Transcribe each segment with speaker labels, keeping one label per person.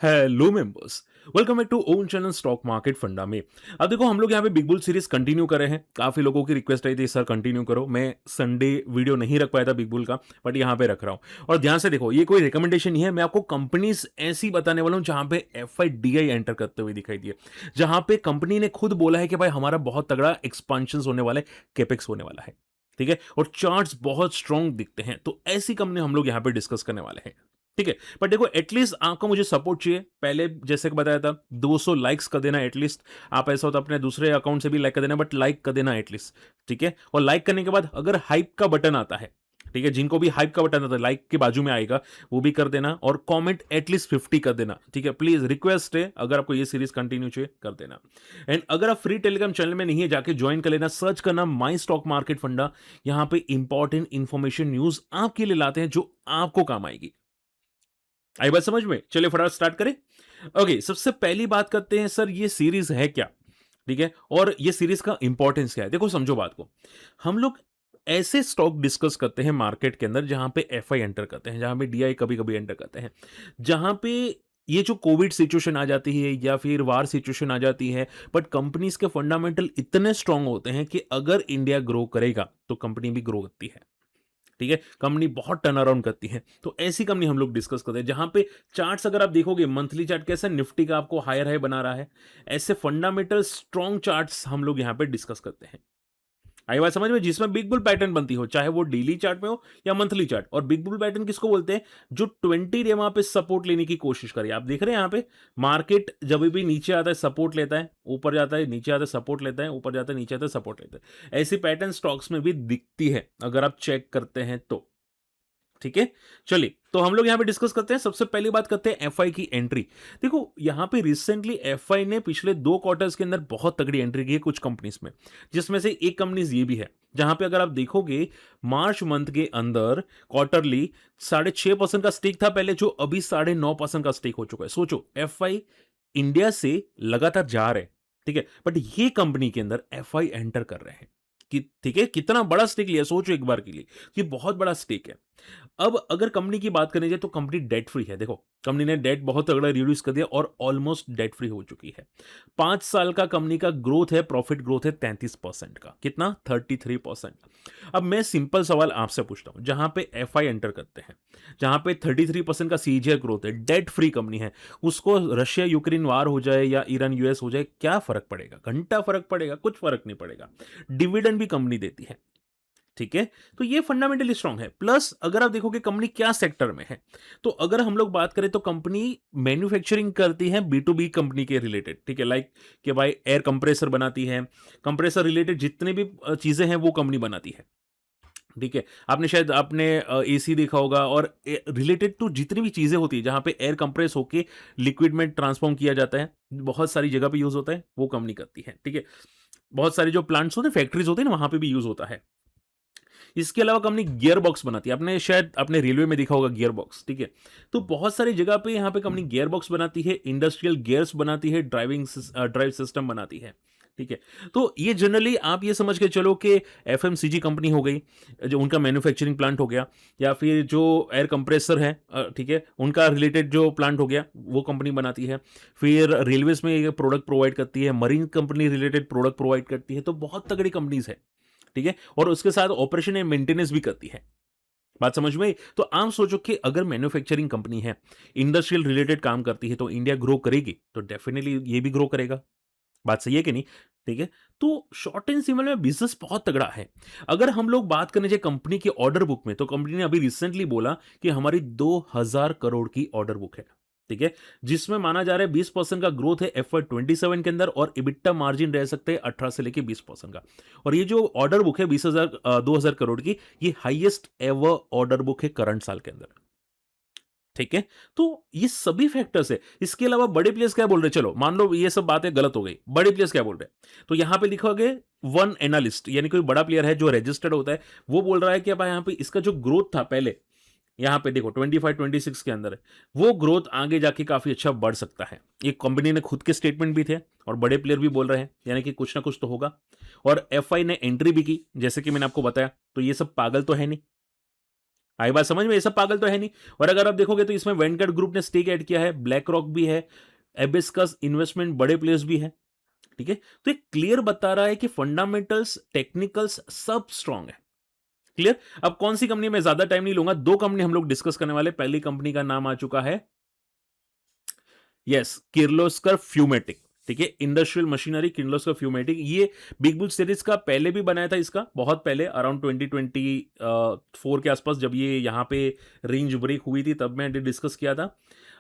Speaker 1: Hello members, welcome back to own channel stock market funda में। अब देखो हम लोग यहाँ पे बिग बुल सीरीज कंटिन्यू कर रहे हैं। काफी लोगों की रिक्वेस्ट आई थी सर कंटिन्यू करो। मैं संडे वीडियो नहीं रख पाया था बिग बुल का, बट यहाँ पे रख रहा हूँ। और ध्यान से देखो, ये कोई रिकमेंडेशन नहीं है। मैं आपको कंपनीज ऐसी बताने वाला हूँ जहां पे FIDI एंटर करते हुए दिखाई दिए, जहां पे कंपनी ने खुद बोला है कि भाई हमारा बहुत तगड़ा एक्सपांशन होने वाला है, केपेक्स होने वाला है। ठीक है, और चार्ट्स बहुत स्ट्रॉन्ग दिखते हैं, तो ऐसी कंपनी हम लोग यहाँ पे डिस्कस करने वाले हैं। ठीक है, पर देखो एटलीस्ट आपका मुझे सपोर्ट चाहिए। पहले जैसे कि बताया था 200 लाइक्स कर देना एटलीस्ट। आप ऐसा हो तो अपने दूसरे अकाउंट से भी लाइक कर देना, बट लाइक कर देना एटलीस्ट। ठीक है, और लाइक करने के बाद अगर हाइप का बटन आता है, ठीक है, जिनको भी हाइप का बटन आता है लाइक के बाजू में आएगा, वो भी कर देना। और कमेंट एटलीस्ट 50 कर देना। ठीक है, प्लीज रिक्वेस्ट है, अगर आपको ये सीरीज कंटिन्यू चाहिए कर देना। एंड अगर आप फ्री टेलीग्राम चैनल में नहीं है, जाके ज्वाइन कर लेना। सर्च करना माई स्टॉक मार्केट फंडा। यहां पे इंपॉर्टेंट इंफॉर्मेशन न्यूज आपके लिए लाते हैं जो आपको काम आएगी। आई बात समझ में? चलिए फटाफट स्टार्ट करें। ओके, सबसे पहली बात करते हैं सर ये सीरीज है क्या। ठीक है, और ये सीरीज का इंपॉर्टेंस क्या है। देखो समझो बात को। हम लोग ऐसे स्टॉक डिस्कस करते हैं मार्केट के अंदर जहां पे FI एंटर करते हैं, जहां पे DI कभी कभी एंटर करते हैं, जहां पे ये जो कोविड सिचुएशन आ जाती है या फिर वार सिचुएशन आ जाती है, बट कंपनीज के फंडामेंटल इतने स्ट्रांग होते हैं कि अगर इंडिया ग्रो करेगा तो कंपनी भी ग्रो करती है। ठीक है, कंपनी बहुत टर्न अराउंड करती है, तो ऐसी कंपनी हम लोग डिस्कस करते हैं जहां पे चार्ट्स अगर आप देखोगे, मंथली चार्ट कैसा निफ्टी का आपको हायर हाई बना रहा है। ऐसे फंडामेंटल स्ट्रॉन्ग चार्ट्स हम लोग यहां पे डिस्कस करते हैं। आई बात समझ में? जिसमें बिग बुल पैटर्न बनती हो, चाहे वो डेली चार्ट में हो या मंथली चार्ट। और बिग बुल पैटर्न किसको बोलते हैं? जो 20 डे वहां पे सपोर्ट लेने की कोशिश करे। आप देख रहे हैं यहाँ पे मार्केट जब भी नीचे आता है सपोर्ट लेता है, ऊपर जाता है नीचे आता है सपोर्ट लेता है, ऊपर जाता है नीचे आता है सपोर्ट लेता है। ऐसी पैटर्न स्टॉक्स में भी दिखती है अगर आप चेक करते हैं तो। ठीक है, चलिए तो हम लोग यहां पे डिस्कस करते हैं। सबसे पहली बात करते हैं FI की एंट्री। देखो यहां पे रिसेंटली FI ने पिछले 2 क्वार्टर्स के अंदर बहुत तगड़ी एंट्री की है कुछ कंपनीज में, जिसमें से एक कंपनीज ये भी है जहां पे अगर आप देखोगे मार्च मंथ के अंदर क्वार्टरली 6.5% का स्टेक था पहले, जो अभी 9.5% का स्टेक हो चुका है। सोचो FI इंडिया से लगातार जा रहे हैं। ठीक है, बट ये कंपनी के अंदर FI एंटर कर रहे हैं कि ठीक है, कितना बड़ा स्टेक लिया सोचो एक बार के लिए, कि बहुत बड़ा स्टेक है। अब अगर कंपनी की बात करनी जाए तो कंपनी डेट फ्री है। देखो कंपनी ने डेट बहुत तगड़ा रिड्यूस कर दिया और ऑलमोस्ट डेट फ्री हो चुकी है। 5 साल का कंपनी का ग्रोथ है, प्रॉफिट ग्रोथ है 33% का। कितना? 33%। अब मैं सिंपल सवाल आपसे पूछता हूं, जहां पे FI एंटर करते हैं, जहां पे 33% का CAGR ग्रोथ है, डेट फ्री कंपनी है, उसको रशिया यूक्रेन वार हो जाए या ईरान US हो जाए, क्या फर्क पड़ेगा? घंटा फर्क पड़ेगा? कुछ फर्क नहीं पड़ेगा। डिविडेंड भी कंपनी देती है। ठीक है, तो ये फंडामेंटली स्ट्रांग है। प्लस अगर आप देखोगे कंपनी क्या सेक्टर में है, तो अगर हम लोग बात करें तो कंपनी मैन्युफैक्चरिंग करती है B2B कंपनी के रिलेटेड। ठीक है, लाइक कि भाई एयर कंप्रेसर बनाती है, कंप्रेसर रिलेटेड जितने भी चीजें हैं वो कंपनी बनाती है। ठीक है, आपने शायद आपने AC देखा होगा, और रिलेटेड टू जितनी भी चीजें होती है जहां पे एयर कंप्रेस होके लिक्विड में ट्रांसफॉर्म किया जाता है, बहुत सारी जगह पे यूज होता है, वो कंपनी करती है। ठीक है, बहुत सारे जो प्लांट्स होते हैं, फैक्ट्रीज होते हैं ना, वहां पे भी यूज होता है। इसके अलावा कंपनी गियर बॉक्स बनाती है। आपने शायद अपने रेलवे में देखा होगा गियर बॉक्स। ठीक है, तो बहुत सारी जगह पे यहाँ पे कंपनी गियर बॉक्स बनाती है, इंडस्ट्रियल गियर्स बनाती है, ड्राइव सिस्टम बनाती है। ठीक है, तो ये जनरली आप ये समझ के चलो कि FMCG कंपनी हो गई, जो उनका मैन्युफैक्चरिंग प्लांट हो गया, या फिर जो एयर कंप्रेसर है, ठीक है, उनका रिलेटेड जो प्लांट हो गया वो कंपनी बनाती है। फिर रेलवेज में ये प्रोडक्ट प्रोवाइड करती है, marine company related product provide करती है, तो बहुत तगड़ी कंपनीज है। ठीक है, और उसके साथ ऑपरेशन एंड मेंटेनेंस भी करती है। बात समझ में आई? तो आप सोचो कि अगर मैन्युफैक्चरिंग कंपनी है, इंडस्ट्रियल रिलेटेड काम करती है, तो इंडिया ग्रो करेगी तो डेफिनेटली ये भी ग्रो करेगा। बात सही है कि नहीं? ठीक है, तो शॉर्ट एंड सिंपल में बिजनेस बहुत तगड़ा है। अगर हम लोग बात करने जाए कंपनी की ऑर्डर बुक में, तो कंपनी ने अभी रिसेंटली बोला कि हमारी 2000 करोड़ की ऑर्डर बुक है। ठीक है, जिसमें माना जा रहा है 20% का ग्रोथ है FY 27 के अंदर, और EBITDA मार्जिन रह सकते हैं 18 से लेके 20% का। और ये जो ऑर्डर बुक है 2000 करोड़ की, ये हाईएस्ट एवर ऑर्डर बुक है करंट साल के अंदर। ठीक है, तो ये सभी फैक्टर्स है। इसके अलावा बड़े प्लेयर्स क्या बोल रहे हैं, चलो मान लो ये सब बातें गलत हो गई, बड़े प्लेयर्स क्या बोल रहे हैं, तो यहां पे लिखा गया वन एनालिस्ट, यानी कोई बड़ा प्लेयर है जो रजिस्टर्ड होता है, वो बोल रहा है कि भाई यहाँ पे इसका जो ग्रोथ था पहले, यहाँ पे देखो 25-26 के अंदर है, वो ग्रोथ आगे जाके काफी अच्छा बढ़ सकता है। ये कंपनी ने खुद के स्टेटमेंट भी थे और बड़े प्लेयर भी बोल रहे हैं, यानी कि कुछ ना कुछ तो होगा। और FI ने एंट्री भी की, जैसे कि मैंने आपको बताया, तो ये सब पागल तो है नहीं। आई बात समझ में? ये सब पागल तो है नहीं। और अगर आप देखोगे तो इसमें वेंकट ग्रुप ने स्टेक ऐड किया है, ब्लैक रॉक भी है, एबिस्कस इन्वेस्टमेंट बड़े प्लेयर्स भी है। ठीक है, तो ये क्लियर बता रहा है कि फंडामेंटल्स, टेक्निकल्स सब स्ट्रांग है। क्लियर? अब कौन सी कंपनी, में ज्यादा टाइम नहीं लूंगा, दो कंपनी हम लोग डिस्कस करने वाले। पहली कंपनी का नाम आ चुका है, यस, किर्लोस्कर फ्यूमेटिक। ठीक है, इंडस्ट्रियल मशीनरी किर्लोस्कर फ्यूमेटिक। ये बिग बुल सीरीज का पहले भी बनाया था, इसका बहुत पहले अराउंड 2024 के आसपास, जब ये यहां पे रेंज ब्रेक हुई थी तब मैंने डिस्कस किया था।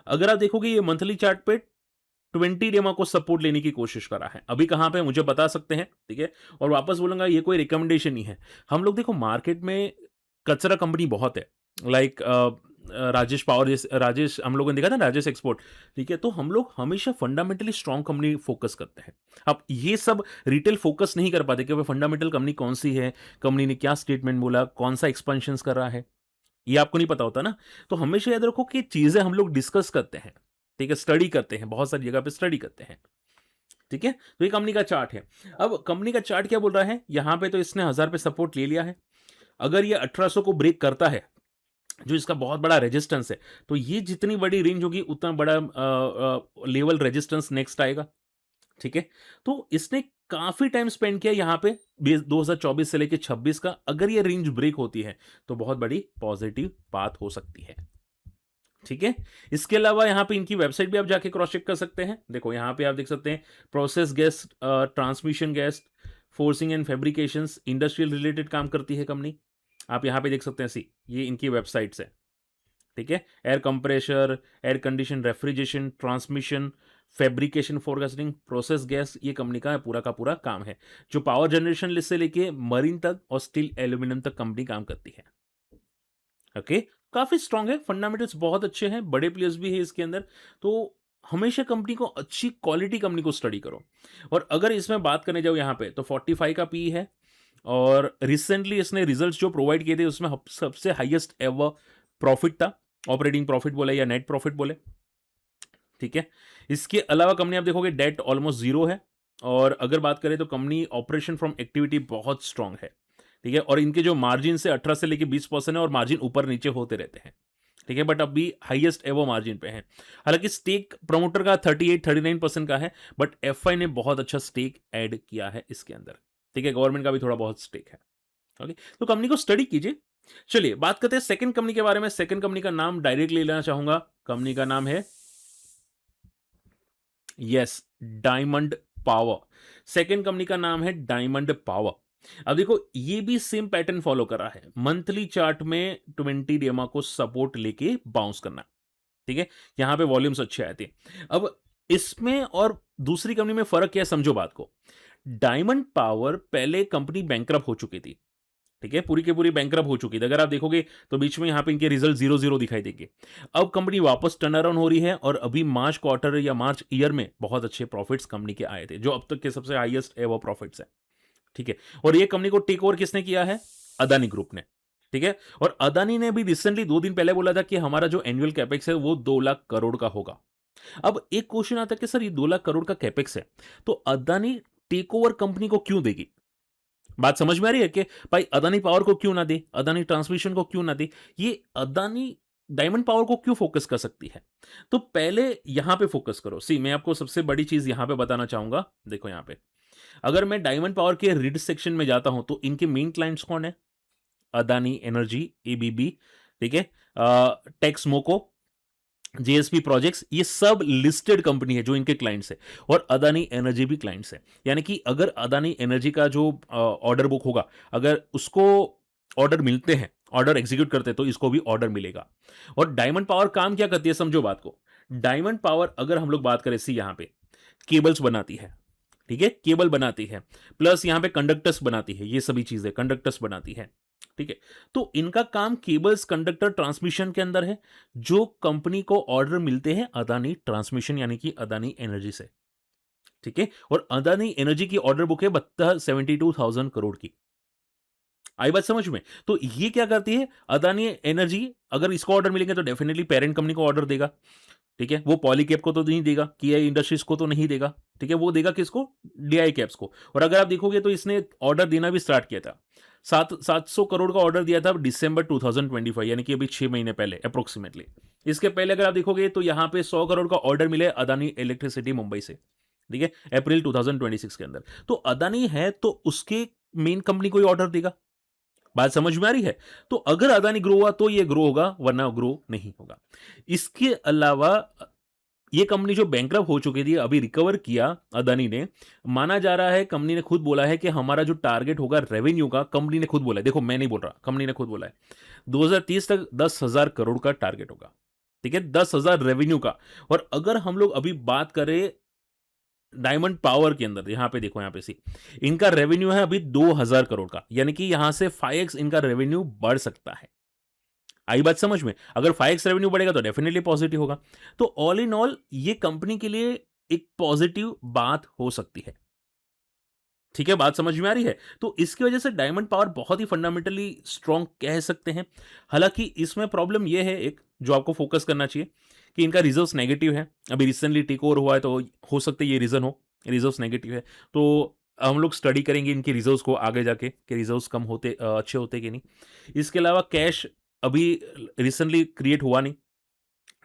Speaker 1: अगर आप देखोगे ये मंथली चार्ट पे 20 डेमा को सपोर्ट लेने की कोशिश करा है। अभी कहां पे मुझे बता सकते हैं? ठीक है, और वापस बोलूंगा ये कोई रिकमेंडेशन नहीं है। हम लोग देखो मार्केट में कचरा कंपनी बहुत है, लाइक राजेश पावर, जैसे राजेश हम लोगों ने देखा था, राजेश एक्सपोर्ट। ठीक है, तो हम लोग हमेशा फंडामेंटली स्ट्रांग कंपनी फोकस करते हैं। अब ये सब रिटेल फोकस नहीं कर पाते कि भाई फंडामेंटल कंपनी कौन सी है, कंपनी ने क्या स्टेटमेंट बोला, कौन सा एक्सपेंशन कर रहा है, ये आपको नहीं पता होता ना। तो हमेशा याद रखो कि चीजें हम लोग डिस्कस करते हैं। ठीक है, स्टडी करते हैं, बहुत सारी जगह पे स्टडी करते हैं। ठीक है, तो ये कंपनी का चार्ट है। अब कंपनी का चार्ट क्या बोल रहा है, यहां पे तो इसने 1000 पे सपोर्ट ले लिया है। अगर ये 1800 को ब्रेक करता है, जो इसका बहुत बड़ा रेजिस्टेंस है, तो ये जितनी बड़ी रेंज होगी उतना बड़ा लेवल रेजिस्टेंस नेक्स्ट आएगा। ठीक है, तो इसने काफी टाइम स्पेंड किया यहां पे 2024 से लेकर 26 का। अगर ये रेंज ब्रेक होती है तो बहुत बड़ी पॉजिटिव बात हो सकती है। ठीक है, इसके अलावा यहां पे इनकी वेबसाइट भी आप जाके क्रॉस चेक कर सकते हैं। देखो यहां पे आप देख सकते हैं, process gas, transmission gas, forcing and fabrications, industrial related काम करती है कंपनी। आप यहां पे देख सकते हैं, सी ये इनकी वेबसाइट्स है। ठीक है, air compressor, air condition, refrigeration, transmission, fabrication, forecasting, process gas, ये कंपनी का पूरा काम है। जो पावर जनरेशन से लेके मरीन तक और स्टील एल्यूमिनियम तक कंपनी काम करती है। ओके, काफी स्ट्रांग है, फंडामेंटल्स बहुत अच्छे हैं, बड़े प्लेयर्स भी है इसके अंदर। तो हमेशा कंपनी को, अच्छी क्वालिटी कंपनी को स्टडी करो। और अगर इसमें बात करने जाओ यहाँ पे, तो 45 का पी है। और रिसेंटली इसने रिजल्ट्स जो प्रोवाइड किए थे उसमें सबसे हाईएस्ट एवर प्रॉफिट था, ऑपरेटिंग प्रॉफिट बोले या नेट प्रॉफिट बोले। ठीक है, इसके अलावा कंपनी आप देखोगे डेट ऑलमोस्ट जीरो है। और अगर बात करें तो कंपनी ऑपरेशन फ्रॉम एक्टिविटी बहुत स्ट्रांग है। ठीक है, और इनके जो मार्जिन से 18 से लेके 20% है, और मार्जिन ऊपर नीचे होते रहते हैं। ठीक है, बट अभी हाईएस्ट एवो मार्जिन पे है। हालांकि स्टेक प्रमोटर का 38-39% का है, बट एफआई ने बहुत अच्छा स्टेक ऐड किया है इसके अंदर। ठीक है, गवर्नमेंट का भी थोड़ा बहुत स्टेक है। ओके, तो कंपनी को स्टडी कीजिए। चलिए बात करते हैं सेकंड कंपनी के बारे में। सेकंड कंपनी का नाम डायरेक्ट ले लेना चाहूंगा। कंपनी का नाम है, yes, diamond power. Second company का नाम है डायमंड पावर। अब देखो ये भी सेम पैटर्न फॉलो कर रहा है, मंथली चार्ट में 20 डेमा को सपोर्ट लेके बाउंस करना। ठीक है, यहां पे वॉल्यूम्स अच्छे आए थे। अब इसमें और दूसरी कंपनी में फर्क क्या है, समझो बात को। डायमंड पावर पहले कंपनी बैंकरप्ट हो चुकी थी। ठीक है, पूरी की पूरी बैंकरप्ट हो चुकी थी। अगर आप देखोगे तो बीच में यहां पे इनके रिजल्ट 0-0 दिखाई देंगे। अब कंपनी वापस टर्न अराउंड हो रही है, और अभी मार्च क्वार्टर या मार्च ईयर में बहुत अच्छे प्रॉफिट्स कंपनी के आए थे, जो अब तक के सबसे हाईएस्ट एवर प्रॉफिट्स है। ठीक है, और ये कंपनी को टेक ओवर किसने किया है? अदानी ग्रुप ने। ठीक है, और अदानी ने भी रिसेंटली 2 दिन पहले बोला था कि हमारा जो एनुअल कैपेक्स है वो 2 लाख करोड़ का होगा। अब एक क्वेश्चन आता है कि सर ये 2 लाख करोड़ का कैपेक्स है, तो अदानी टेक ओवर कंपनी को क्यों देगी? बात समझ में आ रही है कि भाई अदानी पावर को क्यों ना दे, अदानी ट्रांसमिशन को क्यों ना दे, ये अदानी डायमंड पावर को क्यों फोकस कर सकती है? तो पहले यहां पे फोकस करो। सी मैं आपको सबसे बड़ी चीज यहां पे बताना चाहूंगा। देखो यहां पे अगर मैं डायमंड पावर के रीड सेक्शन में जाता हूं तो इनके मेन क्लाइंट्स कौन है? अदानी एनर्जी, एबीबी, ठीक है, टेक्समोको, जेएसपी प्रोजेक्ट्स, ये सब लिस्टेड कंपनी है जो इनके क्लाइंट्स है। और अदानी एनर्जी भी क्लाइंट्स है। यानी कि अगर अदानी एनर्जी का जो ऑर्डर बुक होगा, अगर उसको ऑर्डर मिलते हैं, ऑर्डर एग्जीक्यूट करते हैं, तो इसको भी ऑर्डर मिलेगा। और डायमंड पावर काम क्या करती है, समझो बात को। डायमंड पावर अगर हम लोग बात करें, सी यहां पे केबल्स बनाती है। ठीक है, केबल बनाती है, प्लस यहां पे कंडक्टर्स बनाती है, ये सभी चीजें कंडक्टर्स बनाती है। ठीक है, तो इनका काम केबल्स, कंडक्टर, ट्रांसमिशन के अंदर है, जो कंपनी को ऑर्डर मिलते हैं अदानी ट्रांसमिशन यानी कि अदानी एनर्जी से। ठीक है, और अदानी एनर्जी की ऑर्डर बुक है 72,000 करोड़ की। आई बात समझ में? तो ये क्या करती है, अदानी एनर्जी अगर इसको ऑर्डर मिलेंगे तो डेफिनेटली पेरेंट कंपनी को ऑर्डर देगा। ठीक है, वो पॉलीकैब को तो नहीं देगा, किया इंडस्ट्रीज को तो नहीं देगा। ठीक है, वो देगा किसको? डीआई कैप्स को। और अगर आप देखोगे तो इसने ऑर्डर देना भी स्टार्ट किया था 700 करोड़ का ऑर्डर दिया था दिसंबर 2025, यानी कि अभी 6 महीने पहले अप्रोक्सीमेटली। इसके पहले अगर आप देखोगे तो यहाँ पे 100 करोड़ का ऑर्डर मिले अदानी इलेक्ट्रिसिटी मुंबई से, ठीक है, अप्रैल 2026 के अंदर। तो अदानी है तो उसके मेन कंपनी को ही ऑर्डर देगा। बात समझ में आ रही है? तो अगर अदानी ग्रो हुआ तो ये ग्रो होगा, वरना ग्रो नहीं होगा। इसके अलावा ये कंपनी जो बैंकरप्ट हो चुकी थी, अभी रिकवर किया अदानी ने। माना जा रहा है, कंपनी ने खुद बोला है कि हमारा जो टारगेट होगा रेवेन्यू का, कंपनी ने खुद बोला है, देखो मैं नहीं बोल रहा, कंपनी ने खुद बोला है, 2030 तक 10,000 करोड़ का टारगेट होगा। ठीक है, 10,000 रेवेन्यू का। और अगर हम लोग अभी बात करें डायमंड पावर के अंदर, यहां पे देखो, यहां पे सी इनका रेवेन्यू है अभी 2,000 करोड़ का, यानी कि यहां से 5x इनका रेवेन्यू बढ़ सकता है। आई बात समझ में? अगर 5x रेवेन्यू बढ़ेगा तो डेफिनेटली पॉजिटिव होगा। तो ऑल इन ऑल ये कंपनी के लिए एक पॉजिटिव बात हो सकती है। ठीक है, बात समझ में आ रही है? तो इसकी वजह से डायमंड पावर बहुत ही फंडामेंटली स्ट्रांग कह सकते हैं। हालांकि इसमें प्रॉब्लम यह है एक, जो आपको फोकस करना चाहिए, कि इनका रिजर्व्स नेगेटिव है। अभी रिसेंटली टेक ओवर हुआ है, तो हो सकता है ये रीजन हो, रिजर्व्स नेगेटिव है। तो हम लोग स्टडी करेंगे इनके रिजर्व्स को आगे जाके, कि रिजर्व्स कम होते अच्छे होते कि नहीं। इसके अलावा कैश अभी रिसेंटली क्रिएट हुआ नहीं,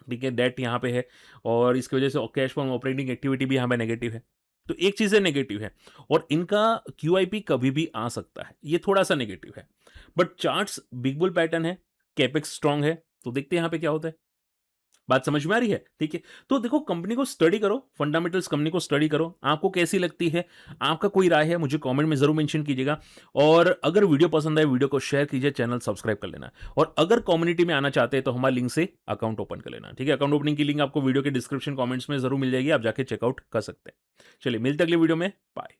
Speaker 1: ठीक है, डेट यहाँ पे है, और इसकी वजह से कैश फ्रॉम ऑपरेटिंग एक्टिविटी भी यहाँ पे नेगेटिव है। तो एक चीज़ है नेगेटिव है, और इनका क्यूआईपी कभी भी आ सकता है, ये थोड़ा सा नेगेटिव है। But charts big bull pattern है, कैपेक्स स्ट्रांग है, तो देखते हैं यहाँ पे क्या होता है। बात समझ में आ रही है? ठीक है। तो देखो, कंपनी को स्टडी करो, फंडामेंटल्स कंपनी को स्टडी करो, आपको कैसी लगती है, आपका कोई राय है मुझे कमेंट में जरूर मेंशन कीजिएगा। और अगर वीडियो पसंद आए, वीडियो को शेयर कीजिए, चैनल सब्सक्राइब कर लेना। और अगर कम्युनिटी में आना चाहते हैं तो हमारे लिंक से अकाउंट ओपन कर लेना, ठीक है। अकाउंट ओपनिंग की लिंक आपको वीडियो के डिस्क्रिप्शन कमेंट्स में जरूर मिल जाएगी, आप जाके चेकआउट कर सकते हैं। चलिए, मिलते अगले वीडियो में, बाय।